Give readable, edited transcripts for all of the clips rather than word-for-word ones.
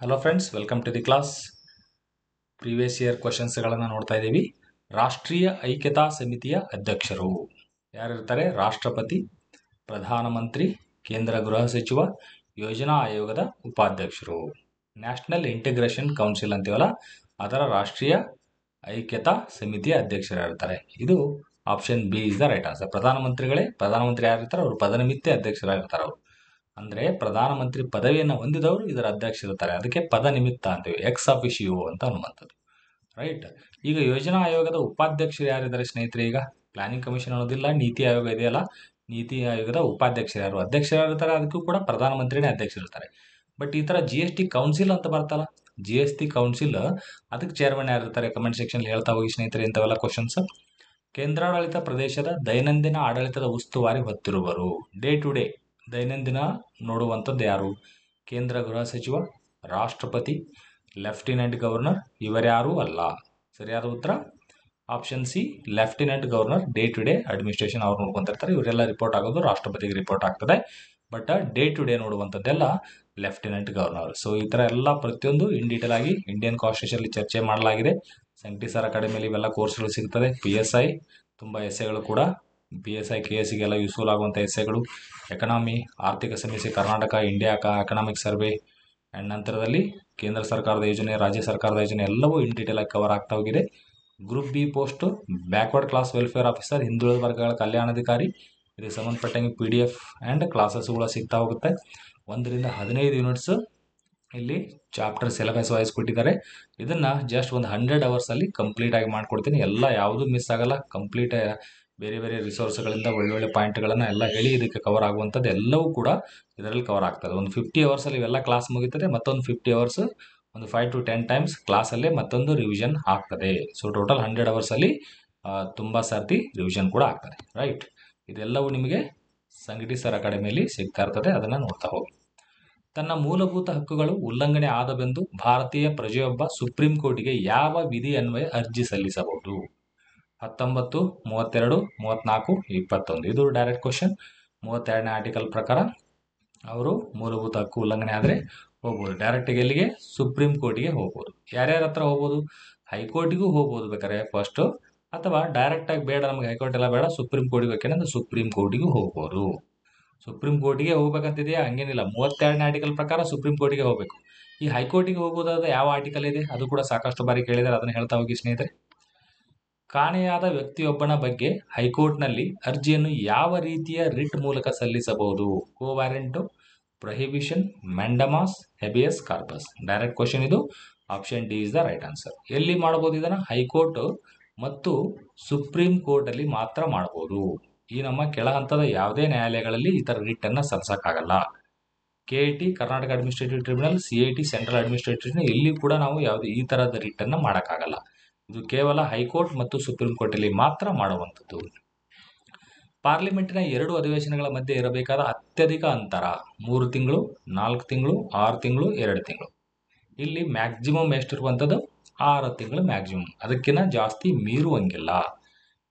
Hello friends, welcome to the class. Previous year ಕ್ವಶನ್ಸ್ಗಳನ್ನು ನೋಡ್ತಾ ಇದ್ದೀವಿ. ರಾಷ್ಟ್ರೀಯ ಐಕ್ಯತಾ ಸಮಿತಿಯ ಅಧ್ಯಕ್ಷರು ಯಾರಿರ್ತಾರೆ? ರಾಷ್ಟ್ರಪತಿ, ಪ್ರಧಾನಮಂತ್ರಿ, ಕೇಂದ್ರ ಗೃಹ ಸಚಿವ, ಯೋಜನಾ ಆಯೋಗದ ಉಪಾಧ್ಯಕ್ಷರು. ನ್ಯಾಷನಲ್ ಇಂಟಿಗ್ರೇಷನ್ ಕೌನ್ಸಿಲ್ ಅಂತೀವಲ್ಲ, ಅದರ ರಾಷ್ಟ್ರೀಯ ಐಕ್ಯತಾ ಸಮಿತಿಯ ಅಧ್ಯಕ್ಷರಾಗಿರ್ತಾರೆ. ಇದು option B is the right answer. ಪ್ರಧಾನಮಂತ್ರಿ ಯಾರಿರ್ತಾರೆ ಅವರು ಪದನಿಮಿತ್ತ ಅಧ್ಯಕ್ಷರಾಗಿರ್ತಾರೆ. ಅವರು ಅಂದ್ರೆ ಪ್ರಧಾನಮಂತ್ರಿ ಪದವಿಯನ್ನು ಹೊಂದಿದವರು ಇದರ ಅಧ್ಯಕ್ಷರಿರ್ತಾರೆ. ಅದಕ್ಕೆ ಪದ ನಿಮಿತ್ತ ಅಂತೀವಿ, ಎಕ್ಸ್ ಅಫಿಷಿಯೋ ಅಂತ ಅನ್ನುವಂಥದ್ದು. ರೈಟ್. ಈಗ ಯೋಜನಾ ಆಯೋಗದ ಉಪಾಧ್ಯಕ್ಷರು ಯಾರಿದ್ದಾರೆ ಸ್ನೇಹಿತರೆ? ಈಗ ಪ್ಲಾನಿಂಗ್ ಕಮಿಷನ್ ಅನ್ನೋದಿಲ್ಲ, ನೀತಿ ಆಯೋಗ ಇದೆಯಲ್ಲ, ನೀತಿ ಆಯೋಗದ ಉಪಾಧ್ಯಕ್ಷರು ಯಾರು? ಅಧ್ಯಕ್ಷರಿರ್ತಾರೆ. ಅದಕ್ಕೂ ಕೂಡ ಪ್ರಧಾನಮಂತ್ರಿನೇ ಅಧ್ಯಕ್ಷರಿರ್ತಾರೆ. ಬಟ್ ಈ ತರ GST ಕೌನ್ಸಿಲ್ ಅಂತ ಬರ್ತಲ್ಲ, GST ಕೌನ್ಸಿಲ್, ಅದಕ್ಕೆ ಚೇರ್ಮನ್ ಯಾರಿರ್ತಾರೆ? ಕಮೆಂಟ್ ಸೆಕ್ಷನ್ ಹೇಳ್ತಾ ಹೋಗಿ ಸ್ನೇಹಿತರೆ ಇಂಥವೆಲ್ಲ ಕ್ವಶನ್ಸ್. ಕೇಂದ್ರಾಡಳಿತ ಪ್ರದೇಶದ ದೈನಂದಿನ ಆಡಳಿತದ ಉಸ್ತುವಾರಿ ಹೊತ್ತಿರುವರು. ಡೇ ಟು ಡೇ ದೈನಂದಿನ ನೋಡುವಂಥದ್ದು ಯಾರು? ಕೇಂದ್ರ ಗೃಹ ಸಚಿವ, ರಾಷ್ಟ್ರಪತಿ, ಲೆಫ್ಟಿನೆಂಟ್ ಗವರ್ನರ್, ಇವರ್ಯಾರೂ ಅಲ್ಲ. ಸರಿಯಾದ ಉತ್ತರ option C, lieutenant governor. Day to day administration ಅವ್ರು ನೋಡ್ಕೊಂತಿರ್ತಾರೆ. ಇವರೆಲ್ಲ ರಿಪೋರ್ಟ್ ಆಗೋದು ರಾಷ್ಟ್ರಪತಿಗೆ ರಿಪೋರ್ಟ್ ಆಗ್ತದೆ. ಬಟ್ ಡೇ ಟು ಡೇ ನೋಡುವಂಥದ್ದೆಲ್ಲ ಲೆಫ್ಟಿನೆಂಟ್ ಗವರ್ನರ್. ಸೊ ಈ ಥರ ಎಲ್ಲ ಪ್ರತಿಯೊಂದು ಇನ್ ಡೀಟೇಲ್ ಆಗಿ ಇಂಡಿಯನ್ ಕಾನ್ಸ್ಟಿಟ್ಯೂಷನ್ ಅಲ್ಲಿ ಚರ್ಚೆ ಮಾಡಲಾಗಿದೆ. ಸಂಕಟಿ ಅಕಾಡೆಮಿಯಲ್ಲಿ ಇವೆಲ್ಲ ಕೋರ್ಸ್ಗಳು ಸಿಗ್ತದೆ. PSI ತುಂಬ ಎಸ್ಸೆಗಳು ಕೂಡ, PSI KS ಗೆಲ್ಲ ಯೂಸ್ಫುಲ್ ಆಗುವಂಥ ಎಸ್ಸೆಗಳು. ಎಕನಾಮಿ, ಆರ್ಥಿಕ ಸಮಸ್ಯೆ, Karnataka, India economic survey, and ನಂತರದಲ್ಲಿ ಕೇಂದ್ರ ಸರ್ಕಾರದ ಯೋಜನೆ, ರಾಜ್ಯ ಸರ್ಕಾರದ ಯೋಜನೆ ಎಲ್ಲವೂ ಇನ್ ಡೀಟೇಲ್ ಆಗಿ ಕವರ್ ಆಗ್ತಾ ಹೋಗಿದೆ. Group B post backward class welfare officer, ಹಿಂದುಳಿದ ವರ್ಗಗಳ ಕಲ್ಯಾಣಾಧಿಕಾರಿ. ಇದಕ್ಕೆ ಸಂಬಂಧಪಟ್ಟಂಗೆ PDF ಆ್ಯಂಡ್ ಕ್ಲಾಸಸ್ಗಳು ಸಿಗ್ತಾ ಹೋಗುತ್ತೆ. 1 ರಿಂದ 15 ಯೂನಿಟ್ಸ್ ಇಲ್ಲಿ ಚಾಪ್ಟರ್ ಸಿಲೆಬಸ್ ವೈಸ್ ಕೊಟ್ಟಿದ್ದಾರೆ. ಇದನ್ನ ಜಸ್ಟ್ ಒಂದು 100 ಅವರ್ಸ್ ಅಲ್ಲಿ ಕಂಪ್ಲೀಟ್ ಆಗಿ ಮಾಡ್ಕೊಡ್ತೀನಿ. ಎಲ್ಲ ಯಾವುದು ಮಿಸ್ ಆಗಲ್ಲ. ಕಂಪ್ಲೀಟ್ ಬೇರೆ ಬೇರೆ ರಿಸೋರ್ಸ್ಗಳಿಂದ ಒಳ್ಳೊಳ್ಳೆ ಪಾಯಿಂಟ್ಗಳನ್ನು ಎಲ್ಲ ಹೇಳಿ ಇದಕ್ಕೆ ಕವರ್ ಆಗುವಂಥದ್ದು ಎಲ್ಲವೂ ಕೂಡ ಇದರಲ್ಲಿ ಕವರ್ ಆಗ್ತದೆ. ಒಂದು 50 ಅವರ್ಸ್ ಅಲ್ಲಿ ಇವೆಲ್ಲ ಕ್ಲಾಸ್ ಮುಗಿತದೆ. ಮತ್ತೊಂದು 50 ಅವರ್ಸ್, ಒಂದು 5 to 10 ಟೈಮ್ಸ್ ಕ್ಲಾಸಲ್ಲೇ ಮತ್ತೊಂದು ರಿವಿಷನ್ ಆಗ್ತದೆ. ಸೊ ಟೋಟಲ್ 100 ಅವರ್ಸ್ ಅಲ್ಲಿ ತುಂಬಾ ಸರ್ತಿ ರಿವಿಷನ್ ಕೂಡ ಆಗ್ತದೆ. ರೈಟ್. ಇದೆಲ್ಲವೂ ನಿಮಗೆ ಸಂಗಟಿ ಅಕಾಡೆಮಿಯಲ್ಲಿ ಸಿಗ್ತಾ ಇರ್ತದೆ. ಅದನ್ನ ನೋಡ್ತಾ ಹೋಗಿ. ತನ್ನ ಮೂಲಭೂತ ಹಕ್ಕುಗಳು ಉಲ್ಲಂಘನೆ ಆದವೆಂದು ಭಾರತೀಯ ಪ್ರಜೆಯೊಬ್ಬ ಸುಪ್ರೀಂ ಕೋರ್ಟಿಗೆ ಯಾವ ವಿಧಿ ಅನ್ವಯ ಅರ್ಜಿ ಸಲ್ಲಿಸಬಹುದು? 19, 32, 34, 21. ಇದು ಡೈರೆಕ್ಟ್ ಕ್ವಶನ್. 32ನೇ ಆರ್ಟಿಕಲ್ ಪ್ರಕಾರ ಅವರು ಮೂಲಭೂತ ಹಕ್ಕು ಉಲ್ಲಂಘನೆ ಆದರೆ ಹೋಗ್ಬೋದು. ಡೈರೆಕ್ಟ್ ಎಲ್ಲಿಗೆ? ಸುಪ್ರೀಂ ಕೋರ್ಟಿಗೆ ಹೋಗ್ಬೋದು. ಯಾರ್ಯಾರ ಹತ್ರ ಹೋಗ್ಬೋದು? ಹೈಕೋರ್ಟಿಗೂ ಹೋಗ್ಬೋದು ಬೇಕಾದ್ರೆ ಫಸ್ಟ್, ಅಥವಾ ಡೈರೆಕ್ಟ್ ಆಗಿ ಬೇಡ, ನಮಗೆ ಹೈಕೋರ್ಟ್ ಎಲ್ಲ ಬೇಡ, ಸುಪ್ರೀಂ ಕೋರ್ಟಿಗೆ ಬೇಕಂದ್ರೆ ಸುಪ್ರೀಂ ಕೋರ್ಟಿಗೂ ಹೋಗ್ಬೋದು. ಸುಪ್ರೀಂ ಕೋರ್ಟಿಗೆ ಹೋಗ್ಬೇಕಂತಿದೆಯಾ? ಹಂಗೇನಿಲ್ಲ. 32ನೇ ಆರ್ಟಿಕಲ್ ಪ್ರಕಾರ ಸುಪ್ರೀಂ ಕೋರ್ಟಿಗೆ ಹೋಗ್ಬೇಕು. ಈ ಹೈಕೋರ್ಟಿಗೆ ಹೋಗೋದಾದ ಯಾವ ಆರ್ಟಿಕಲ್ ಇದೆ? ಅದು ಕೂಡ ಸಾಕಷ್ಟು ಬಾರಿ ಕೇಳಿದರೆ ಅದನ್ನ ಹೇಳ್ತಾ ಹೋಗಿ ಸ್ನೇಹಿತರೆ. ಕಾಣೆಯಾದ ವ್ಯಕ್ತಿಯೊಬ್ಬನ ಬಗ್ಗೆ ಹೈಕೋರ್ಟ್ನಲ್ಲಿ ಅರ್ಜಿಯನ್ನು ಯಾವ ರೀತಿಯ ರಿಟ್ ಮೂಲಕ ಸಲ್ಲಿಸಬಹುದು? Quo warranto, prohibition, mandamus, habeas corpus. Direct question ಇದು. Option D is the right answer. ಎಲ್ಲಿ ಮಾಡಬಹುದು ಇದನ್ನ? ಹೈಕೋರ್ಟ್ ಮತ್ತು ಸುಪ್ರೀಂ ಕೋರ್ಟ್ ಅಲ್ಲಿ ಮಾತ್ರ ಮಾಡಬಹುದು. ಈ ನಮ್ಮ ಕೆಳ ಹಂತದ ಯಾವುದೇ ನ್ಯಾಯಾಲಯಗಳಲ್ಲಿ ಈ ತರ ರಿಟ್ ಅನ್ನ ಸಲ್ಲಿಸಕ್ಕಾಗಲ್ಲ. KIT Karnataka administrative tribunal, CIT central administrative tribunal, ಇಲ್ಲಿ ಕೂಡ ನಾವು ಯಾವುದೇ ಈ ತರಹದ ರಿಟ್ ಅನ್ನ ಮಾಡಕ್ಕಾಗಲ್ಲ. ಇದು ಕೇವಲ ಹೈಕೋರ್ಟ್ ಮತ್ತು ಸುಪ್ರೀಂ ಕೋರ್ಟ್ ಅಲ್ಲಿ ಮಾತ್ರ ಮಾಡುವಂಥದ್ದು. ಪಾರ್ಲಿಮೆಂಟಿನ 2 ಅಧಿವೇಶನಗಳ ಮಧ್ಯೆ ಇರಬೇಕಾದ ಅತ್ಯಧಿಕ ಅಂತರ 3 ತಿಂಗಳು, 4 ತಿಂಗಳು, 6 ತಿಂಗಳು, 2 ತಿಂಗಳು. ಇಲ್ಲಿ ಮ್ಯಾಕ್ಸಿಮಮ್ ಎಷ್ಟಿರುವಂಥದ್ದು? 6 ತಿಂಗಳು ಮ್ಯಾಕ್ಸಿಮಮ್. ಅದಕ್ಕಿಂತ ಜಾಸ್ತಿ ಮೀರುವಂಗಿಲ್ಲ.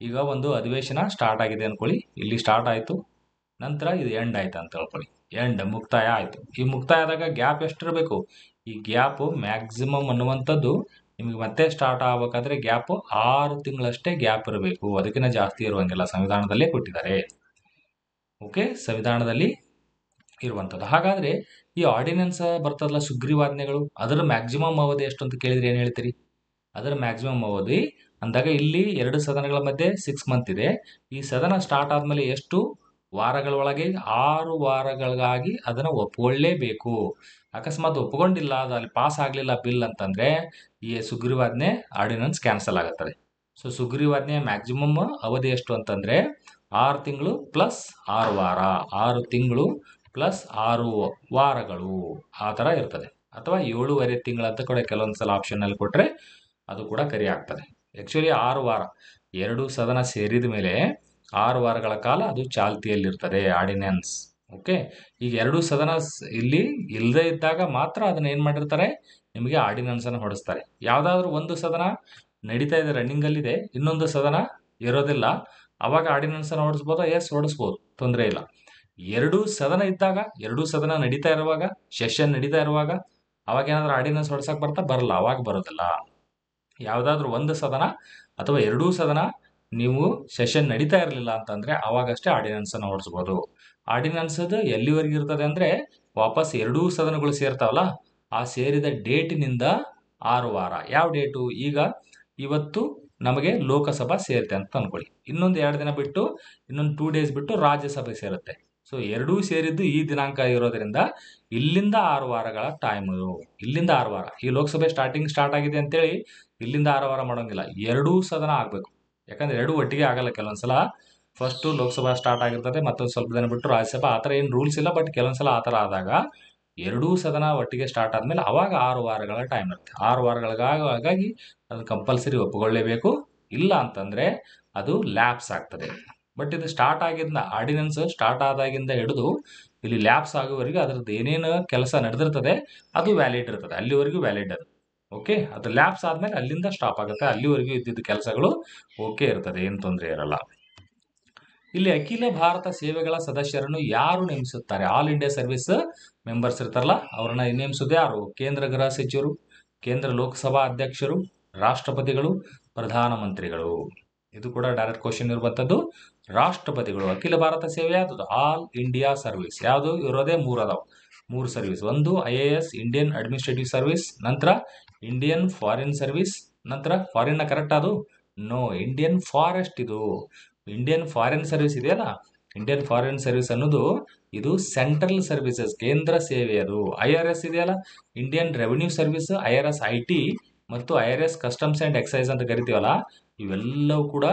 ಈಗ ಒಂದು ಅಧಿವೇಶನ ಸ್ಟಾರ್ಟ್ ಆಗಿದೆ ಅನ್ಕೊಳ್ಳಿ, ಇಲ್ಲಿ ಸ್ಟಾರ್ಟ್ ಆಯ್ತು, ನಂತರ ಇದು ಎಂಡ್ ಆಯ್ತು ಅಂತ ಹೇಳ್ಕೊಳ್ಳಿ. ಎಂಡ್, ಮುಕ್ತಾಯ ಆಯ್ತು. ಈ ಮುಕ್ತಾಯ ಆದಾಗ ಗ್ಯಾಪ್ ಎಷ್ಟಿರಬೇಕು? ಈ ಗ್ಯಾಪ್ ಮ್ಯಾಕ್ಸಿಮಮ್ ಅನ್ನುವಂಥದ್ದು ನಿಮಗೆ ಮತ್ತೆ ಸ್ಟಾರ್ಟ್ ಆಗಬೇಕಾದ್ರೆ ಗ್ಯಾಪ್ 6 ತಿಂಗಳಷ್ಟೇ ಗ್ಯಾಪ್ ಇರಬೇಕು. ಅದಕ್ಕಿಂತ ಜಾಸ್ತಿ ಇರುವಂಗಿಲ್ಲ. ಸಂವಿಧಾನದಲ್ಲೇ ಕೊಟ್ಟಿದ್ದಾರೆ. ಓಕೆ, ಸಂವಿಧಾನದಲ್ಲಿ ಇರುವಂಥದ್ದು. ಹಾಗಾದ್ರೆ ಈ ಆರ್ಡಿನೆನ್ಸ್ ಬರ್ತದಲ್ಲ, ಸುಗ್ರೀವಾಜ್ಞೆಗಳು, ಅದರ ಮ್ಯಾಕ್ಸಿಮಮ್ ಅವಧಿ ಎಷ್ಟು ಅಂತ ಕೇಳಿದ್ರೆ ಏನ್ ಹೇಳ್ತೀರಿ? ಅದರ ಮ್ಯಾಕ್ಸಿಮಮ್ ಅವಧಿ ಅಂದಾಗ ಇಲ್ಲಿ 2 ಸದನಗಳ ಮಧ್ಯೆ 6 ಮಂತ್ ಇದೆ. ಈ ಸದನ ಸ್ಟಾರ್ಟ್ ಆದ್ಮೇಲೆ ಎಷ್ಟು ವಾರಗಳ ಒಳಗೆ? 6 ವಾರಗಳಿಗಾಗಿ ಅದನ್ನ ಒಪ್ಕೊಳ್ಳೇಬೇಕು. ಅಕಸ್ಮಾತ್ ಒಪ್ಕೊಂಡಿಲ್ಲ, ಅದು ಅಲ್ಲಿ ಪಾಸ್ ಆಗ್ಲಿಲ್ಲ ಬಿಲ್ ಅಂತಂದ್ರೆ ಈ ಸುಗ್ರೀವಾಜ್ಞೆ ಆರ್ಡಿನೆನ್ಸ್ ಕ್ಯಾನ್ಸಲ್ ಆಗುತ್ತದೆ. ಸೊ ಸುಗ್ರೀವಾಜ್ಞೆ ಮ್ಯಾಕ್ಸಿಮಮ್ ಅವಧಿ ಎಷ್ಟು ಅಂತಂದ್ರೆ 6 ತಿಂಗಳು ಪ್ಲಸ್ 6 ವಾರ, 6 ತಿಂಗಳು ಪ್ಲಸ್ 6 ವಾರಗಳು, ಆ ತರ ಇರ್ತದೆ. ಅಥವಾ 7.5 ತಿಂಗಳಂತ ಕೂಡ ಕೆಲವೊಂದ್ಸಲ ಆಪ್ಷನ್ ಅಲ್ಲಿ ಕೊಟ್ರೆ ಅದು ಕೂಡ ಕರಿ ಆಗ್ತದೆ. ಆಕ್ಚುಲಿ 6 ವಾರ, 2 ಸದನ ಸೇರಿದ ಮೇಲೆ 6 ವಾರಗಳ ಕಾಲ ಅದು ಚಾಲ್ತಿಯಲ್ಲಿರ್ತದೆ ಆರ್ಡಿನೆನ್ಸ್. ಓಕೆ, ಈಗ 2 ಸದನ ಇಲ್ಲಿ ಇಲ್ಲದೆ ಇದ್ದಾಗ ಮಾತ್ರ ಅದನ್ನ ಏನ್ ಮಾಡಿರ್ತಾರೆ? ನಿಮಗೆ ಆರ್ಡಿನೆನ್ಸ್ ಅನ್ನು ಹೊಡಿಸ್ತಾರೆ. ಯಾವ್ದಾದ್ರು ಒಂದು ಸದನ ನಡೀತಾ ಇದೆ, ರನ್ನಿಂಗ್ ಅಲ್ಲಿ ಇದೆ, ಇನ್ನೊಂದು ಸದನ ಇರೋದಿಲ್ಲ, ಅವಾಗ ಆರ್ಡಿನೆನ್ಸ್ ಅನ್ನು ಹೊಡಿಸ್ಬೋದಾ? ಎಸ್, ಹೊಡಿಸ್ಬೋದು, ತೊಂದರೆ ಇಲ್ಲ. 2 ಸದನ ಇದ್ದಾಗ, 2 ಸದನ ನಡೀತಾ ಇರುವಾಗ, ಸೆಷನ್ ನಡೀತಾ ಇರುವಾಗ ಅವಾಗ ಏನಾದರೂ ಆರ್ಡಿನೆನ್ಸ್ ಹೊಡ್ಸಕ್ಕೆ ಬರಲ್ಲ, ಅವಾಗ ಬರೋದಿಲ್ಲ. ಯಾವುದಾದ್ರೂ ಒಂದು ಸದನ ಅಥವಾ ಎರಡೂ ಸದನ ನೀವು ಸೆಷನ್ ನಡೀತಾ ಇರಲಿಲ್ಲ ಅಂತಂದರೆ ಅವಾಗಷ್ಟೇ ಆರ್ಡಿನೆನ್ಸನ್ನು ಹೊಡಿಸ್ಬೋದು. ಆರ್ಡಿನೆನ್ಸದು ಎಲ್ಲಿವರೆಗೆ ಇರ್ತದೆ ಅಂದರೆ ವಾಪಸ್ ಎರಡೂ ಸದನಗಳು ಸೇರ್ತಾವಲ್ಲ, ಆ ಸೇರಿದ ಡೇಟಿನಿಂದ 6 ವಾರ. ಯಾವ ಡೇಟು? ಈಗ ಇವತ್ತು ನಮಗೆ ಲೋಕಸಭಾ ಸೇರುತ್ತೆ ಅಂತ ಅಂದ್ಕೊಳ್ಳಿ, ಇನ್ನೊಂದು 2 ದಿನ ಬಿಟ್ಟು, ಇನ್ನೊಂದು 2 ಡೇಸ್ ಬಿಟ್ಟು ರಾಜ್ಯಸಭೆ ಸೇರುತ್ತೆ. ಸೊ ಎರಡೂ ಸೇರಿದ್ದು ಈ ದಿನಾಂಕ ಇರೋದ್ರಿಂದ ಇಲ್ಲಿಂದ 6 ವಾರಗಳ ಟೈಮ್. ಇಲ್ಲಿಂದ 6 ವಾರ. ಈ ಲೋಕಸಭೆ ಸ್ಟಾರ್ಟ್ ಆಗಿದೆ ಅಂತೇಳಿ ಇಲ್ಲಿಂದ 6 ವಾರ ಮಾಡೋಂಗಿಲ್ಲ, ಎರಡೂ ಸದನ ಆಗಬೇಕು. ಯಾಕಂದ್ರೆ ಎರಡೂ ಒಟ್ಟಿಗೆ ಆಗಲ್ಲ. ಕೆಲವೊಂದ್ಸಲ ಫಸ್ಟು ಲೋಕಸಭಾ ಸ್ಟಾರ್ಟ್ ಆಗಿರ್ತದೆ, ಮತ್ತೊಂದು ಸ್ವಲ್ಪ ದಿನ ಬಿಟ್ಟು ರಾಜ್ಯಸಭಾ, ಆ ಥರ ಏನು ರೂಲ್ಸ್ ಇಲ್ಲ. ಬಟ್ ಕೆಲವೊಂದ್ಸಲ ಆ ಥರ ಆದಾಗ ಎರಡೂ ಸದನ ಒಟ್ಟಿಗೆ ಸ್ಟಾರ್ಟ್ ಆದಮೇಲೆ ಅವಾಗ 6 ವಾರಗಳ ಟೈಮ್ ಇರುತ್ತೆ. 6 ವಾರಗಳಿಗಾಗಿ ಅದು ಕಂಪಲ್ಸರಿ ಒಪ್ಪಿಕೊಳ್ಳೇಬೇಕು. ಇಲ್ಲ ಅಂತಂದರೆ ಅದು ಲ್ಯಾಪ್ಸ್ ಆಗ್ತದೆ. ಬಟ್ ಇದು ಸ್ಟಾರ್ಟ್ ಆಗಿದ್ದ ಆರ್ಡಿನೆನ್ಸ್ ಸ್ಟಾರ್ಟ್ ಆದಾಗಿಂದ ಹಿಡಿದು ಇಲ್ಲಿ ಲ್ಯಾಪ್ಸ್ ಆಗೋವರೆಗೂ ಅದರದ್ದು ಏನೇನು ಕೆಲಸ ನಡೆದಿರ್ತದೆ ಅದು ವ್ಯಾಲಿಡ್ ಇರ್ತದೆ, ಅಲ್ಲಿವರೆಗೂ ವ್ಯಾಲಿಡ್ ಅದು. ಓಕೆ, ಅದು ಲ್ಯಾಪ್ಸ್ ಆದಮೇಲೆ ಅಲ್ಲಿಂದ ಸ್ಟಾಪ್ ಆಗುತ್ತೆ, ಅಲ್ಲಿವರೆಗೂ ಇದ್ದಿದ್ದ ಕೆಲಸಗಳು ಓಕೆ ಇರ್ತದೆ, ಏನು ತೊಂದರೆ ಇರಲ್ಲ. ಇಲ್ಲಿ ಅಖಿಲ ಭಾರತ ಸೇವೆಗಳ ಸದಸ್ಯರನ್ನು ಯಾರು ನೇಮಿಸುತ್ತಾರೆ? ಆಲ್ ಇಂಡಿಯಾ ಸರ್ವಿಸ್ ಮೆಂಬರ್ಸ್ ಇರ್ತಾರಲ್ಲ, ಅವ್ರನ್ನ ನೇಮಿಸೋದು ಯಾರು? ಕೇಂದ್ರ ಗೃಹ ಸಚಿವರು, ಕೇಂದ್ರ ಲೋಕಸಭಾ ಅಧ್ಯಕ್ಷರು, ರಾಷ್ಟ್ರಪತಿಗಳು, ಪ್ರಧಾನಮಂತ್ರಿಗಳು. ಇದು ಕೂಡ ಡೈರೆಕ್ಟ್ ಕ್ವಶನ್ ಇರುವಂಥದ್ದು. ರಾಷ್ಟ್ರಪತಿಗಳು. ಅಖಿಲ ಭಾರತ ಸೇವೆ ಯಾವುದು? All India service. ಯಾವುದು ಇರೋದೇ 3 ಅದಾವ, 3 ಸರ್ವಿಸ್. ಒಂದು IAS, ಇಂಡಿಯನ್ ಅಡ್ಮಿನಿಸ್ಟ್ರೇಟಿವ್ ಸರ್ವಿಸ್, ನಂತರ ಇಂಡಿಯನ್ ಫಾರಿನ್ ಸರ್ವಿಸ್, ನಂತರ ಫಾರಿನ್ನ ಕರೆಕ್ಟ್ ಅದು? No, Indian forest. ಇದು ಇಂಡಿಯನ್ ಫಾರಿನ್ ಸರ್ವಿಸ್ ಇದೆಯಲ್ಲ, ಇಂಡಿಯನ್ ಫಾರಿನ್ ಸರ್ವಿಸ್ ಅನ್ನೋದು ಇದು ಸೆಂಟ್ರಲ್ ಸರ್ವಿಸಸ್, ಕೇಂದ್ರ ಸೇವೆ. ಅದು IRS ಇದೆಯಲ್ಲ, Indian revenue service, IRS IT ಮತ್ತು IRS ಕಸ್ಟಮ್ಸ್ ಆ್ಯಂಡ್ ಎಕ್ಸೈಸ್ ಅಂತ ಕರಿತೀವಲ್ಲ, ಇವೆಲ್ಲವೂ ಕೂಡ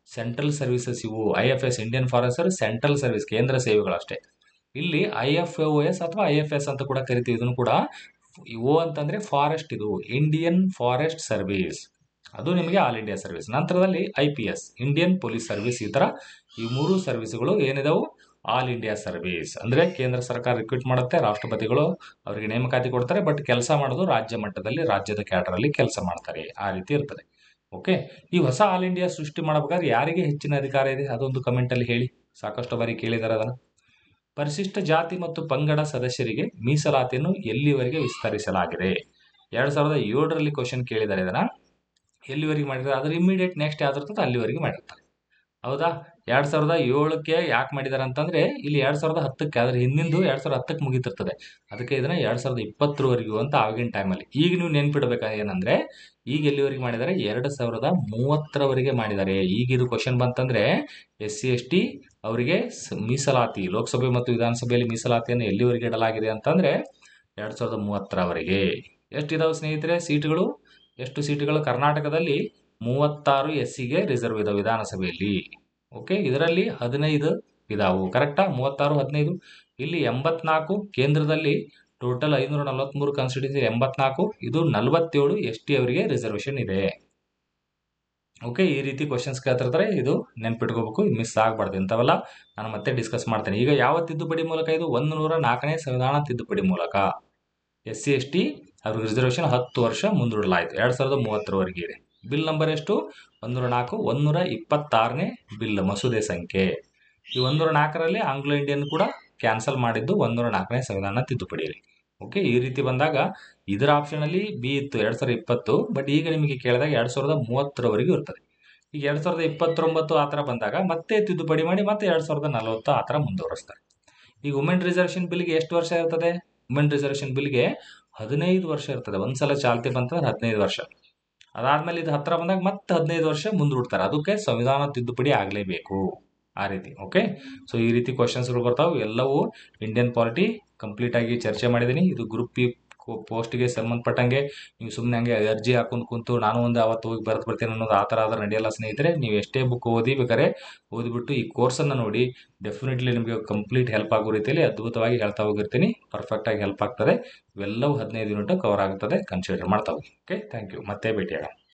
ಸೆಂಟ್ರಲ್ ಸರ್ವಿಸಸ್. ಇವು IFS, Indian foreign service, central service, ಕೇಂದ್ರ ಸೇವೆಗಳಷ್ಟೇ. ಇಲ್ಲಿ IFOS ಅಥವಾ IFS ಅಂತ ಕೂಡ ಕರಿತೀವಿ. ಇದನ್ನು ಕೂಡ ಓ ಅಂತಂದರೆ ಫಾರೆಸ್ಟ್, ಇದು ಇಂಡಿಯನ್ ಫಾರೆಸ್ಟ್ ಸರ್ವಿಸ್, ಅದು ನಿಮಗೆ ಆಲ್ ಇಂಡಿಯಾ ಸರ್ವಿಸ್. ನಂತರದಲ್ಲಿ IPS, ಇಂಡಿಯನ್ ಪೊಲೀಸ್ ಸರ್ವಿಸ್. ಈ ಥರ ಈ 3 ಸರ್ವಿಸ್ಗಳು ಏನಿದಾವು ಆಲ್ ಇಂಡಿಯಾ ಸರ್ವಿಸ್. ಅಂದರೆ ಕೇಂದ್ರ ಸರ್ಕಾರ ರಿಕ್ರೂಟ್ ಮಾಡುತ್ತೆ, ರಾಷ್ಟ್ರಪತಿಗಳು ಅವರಿಗೆ ನೇಮಕಾತಿ ಕೊಡ್ತಾರೆ, ಬಟ್ ಕೆಲಸ ಮಾಡೋದು ರಾಜ್ಯ ಮಟ್ಟದಲ್ಲಿ, ರಾಜ್ಯದ ಕ್ಯಾಡರಲ್ಲಿ ಕೆಲಸ ಮಾಡ್ತಾರೆ. ಆ ರೀತಿ ಇರ್ತದೆ. ಓಕೆ, ಈ ಹೊಸ ಆಲ್ ಇಂಡಿಯಾ ಸೃಷ್ಟಿ ಮಾಡಬೇಕಾದ್ರೆ ಯಾರಿಗೆ ಹೆಚ್ಚಿನ ಅಧಿಕಾರ ಇದೆ? ಅದೊಂದು ಕಮೆಂಟಲ್ಲಿ ಹೇಳಿ, ಸಾಕಷ್ಟು ಬಾರಿ ಕೇಳಿದ್ದಾರೆ ಅದನ್ನು. ಪರಿಶಿಷ್ಟ ಜಾತಿ ಮತ್ತು ಪಂಗಡ ಸದಸ್ಯರಿಗೆ ಮೀಸಲಾತಿಯನ್ನು ಎಲ್ಲಿವರೆಗೆ ವಿಸ್ತರಿಸಲಾಗಿದೆ? 2007ರಲ್ಲಿ ಕ್ವಶನ್ ಕೇಳಿದ್ದಾರೆ. ಇದನ್ನು ಎಲ್ಲಿವರೆಗೆ ಮಾಡಿದ್ದಾರೆ? ಅದ್ರ ಇಮಿಡಿಯೇಟ್ ನೆಕ್ಸ್ಟ್ ಯಾವ್ದಿರ್ತದೆ ಅಲ್ಲಿವರೆಗೆ ಮಾಡಿರ್ತಾರೆ. ಹೌದಾ? 2007ಕ್ಕೆ ಯಾಕೆ ಮಾಡಿದ್ದಾರೆ ಅಂತಂದರೆ ಇಲ್ಲಿ 2010ಕ್ಕೆ, ಅದ್ರ ಹಿಂದಿಂದು 2010ಕ್ಕೆ ಮುಗಿತಿರ್ತದೆ. ಅದಕ್ಕೆ ಇದನ್ನು 2020ವರೆಗೂ ಅಂತ ಆಗಿನ ಟೈಮಲ್ಲಿ. ಈಗ ನೀವು ನೆನ್ಪಿಡ್ಬೇಕಾದ್ರೆ ಏನಂದರೆ ಈಗ ಎಲ್ಲಿವರೆಗೆ ಮಾಡಿದ್ದಾರೆ? 2030ರವರೆಗೆ ಮಾಡಿದ್ದಾರೆ. ಈಗ ಇದು ಕ್ವಶನ್ ಬಂತಂದರೆ SC ST ಅವರಿಗೆ ಮೀಸಲಾತಿ, ಲೋಕಸಭೆ ಮತ್ತು ವಿಧಾನಸಭೆಯಲ್ಲಿ ಮೀಸಲಾತಿಯನ್ನು ಎಲ್ಲಿವರೆಗೆ ಇಡಲಾಗಿದೆ ಅಂತಂದರೆ 2030ರವರೆಗೆ. ಎಷ್ಟಿದಾವೆ ಸ್ನೇಹಿತರೆ ಸೀಟ್ಗಳು? ಎಷ್ಟು ಸೀಟುಗಳು? ಕರ್ನಾಟಕದಲ್ಲಿ 36 SCಗೆ ರಿಸರ್ವ್ ಇದಾವೆ ವಿಧಾನಸಭೆಯಲ್ಲಿ. ಓಕೆ, ಇದರಲ್ಲಿ 15 ಇದಾವು. ಕರೆಕ್ಟಾ? 36, 15. ಇಲ್ಲಿ 84, ಕೇಂದ್ರದಲ್ಲಿ ಟೋಟಲ್ 543 ಕಾನ್ಸ್ಟಿಟ್ಯೂನ್ಸಿ 84, ಇದು 47 ST ಅವರಿಗೆ ರಿಸರ್ವೇಷನ್ ಇದೆ. ಓಕೆ, ಈ ರೀತಿ ಕ್ವಶನ್ಸ್ ಕೇಳ್ತಿರ್ತಾರೆ, ಇದು ನೆನ್ಪಿಟ್ಕೋಬೇಕು, ಮಿಸ್ ಆಗಬಾರ್ದು. ಇಂಥವೆಲ್ಲ ನಾನು ಮತ್ತೆ ಡಿಸ್ಕಸ್ ಮಾಡ್ತೇನೆ. ಈಗ ಯಾವ ತಿದ್ದುಪಡಿ ಮೂಲಕ? ಇದು 104ನೇ ಸಂವಿಧಾನ ತಿದ್ದುಪಡಿ ಮೂಲಕ SC ST ಅವ್ರಿಗೆ ರಿಸರ್ವೇಷನ್ 10 ವರ್ಷ ಮುಂದೂಡಲಾಯಿತು, 2030ರವರೆಗೆ ಇದೆ. ಬಿಲ್ ನಂಬರ್ ಎಷ್ಟು? 104, 126ನೇ ಬಿಲ್, ಮಸೂದೆ ಸಂಖ್ಯೆ. ಈ 104ರಲ್ಲಿ ಆಂಗ್ಲೋ ಇಂಡಿಯನ್ ಕೂಡ ಕ್ಯಾನ್ಸಲ್ ಮಾಡಿದ್ದು 104ನೇ ಸಂವಿಧಾನ ತಿದ್ದುಪಡಿಯಲ್ಲಿ. ಓಕೆ, ಈ ರೀತಿ ಬಂದಾಗ ಇದರ ಆಪ್ಷನಲ್ಲಿ B ಇತ್ತು 2020, ಬಟ್ ಈಗ ನಿಮಗೆ ಕೇಳಿದಾಗ 2030ರವರೆಗೂ ಇರ್ತದೆ. ಈಗ 2029 ಆ ಥರ ಬಂದಾಗ ಮತ್ತೆ ತಿದ್ದುಪಡಿ ಮಾಡಿ ಮತ್ತೆ 2040 ಆ ಥರ ಮುಂದುವರಿಸ್ತಾರೆ. ಈಗ ವುಮೆನ್ ರಿಸರ್ವೇಷನ್ ಬಿಲ್ಗೆ ಎಷ್ಟು ವರ್ಷ ಇರ್ತದೆ? ವುಮೆನ್ ರಿಸರ್ವೇಷನ್ ಬಿಲ್ಗೆ 15 ವರ್ಷ ಇರ್ತದೆ. ಒಂದ್ಸಲ ಚಾಲ್ತಿ ಬಂತಂದ್ರೆ 15 ವರ್ಷ. ಅದಾದ್ಮೇಲೆ ಇದು ಹತ್ತಿರ ಬಂದಾಗ ಮತ್ತೆ 15 ವರ್ಷ ಮುಂದೂಡ್ತಾರೆ. ಅದಕ್ಕೆ ಸಂವಿಧಾನ ತಿದ್ದುಪಡಿ ಆಗಲೇಬೇಕು, ಆ ರೀತಿ. ಓಕೆ, ಸೊ ಈ ರೀತಿ ಕ್ವಶನ್ಸ್ಗಳು ಬರ್ತಾವೆ. ಎಲ್ಲವೂ ಇಂಡಿಯನ್ ಪಾಲಿಟಿ ಕಂಪ್ಲೀಟ್ ಆಗಿ ಚರ್ಚೆ ಮಾಡಿದ್ದೀನಿ. ಇದು ಗ್ರೂಪ್ P ಪೋಸ್ಟ್ಗೆ ಸಂಬಂಧಪಟ್ಟಂಗೆ ನೀವು ಸುಮ್ಮನೆ ಹಂಗೆ ಅರ್ಜಿ ಹಾಕೊಂಡು ಕುಂತು ನಾನು ಒಂದು ಅವತ್ತು ಹೋಗಿ ಬರೆದು ಬರ್ತೀನಿ ಅನ್ನೋದು ಆ ಥರ ಆದ್ರೆ ನಡೆಯಲ್ಲ ಸ್ನೇಹಿತರೆ. ನೀವು ಎಷ್ಟೇ ಬುಕ್ ಓದಿಬೇಕಾರೆ ಓದಿಬಿಟ್ಟು ಈ ಕೋರ್ಸನ್ನು ನೋಡಿ, ಡೆಫಿನೆಟ್ಲಿ ನಿಮಗೆ ಕಂಪ್ಲೀಟ್ ಹೆಲ್ಪ್ ಆಗೋ ರೀತಿಯಲ್ಲಿ ಅದ್ಭುತವಾಗಿ ಹೇಳ್ತಾ ಹೋಗಿರ್ತೀನಿ. ಪರ್ಫೆಕ್ಟಾಗಿ ಹೆಲ್ಪ್ ಆಗ್ತದೆ. ಇವೆಲ್ಲವೂ 15 ಯೂನಿಟ್ ಕವರ್ ಆಗ್ತದೆ, ಕನ್ಸಿಡರ್ ಮಾಡ್ತಾ ಹೋಗಿ. Okay, thank you. ಮತ್ತೆ ಭೇಟಿಯಾಗೋಣ.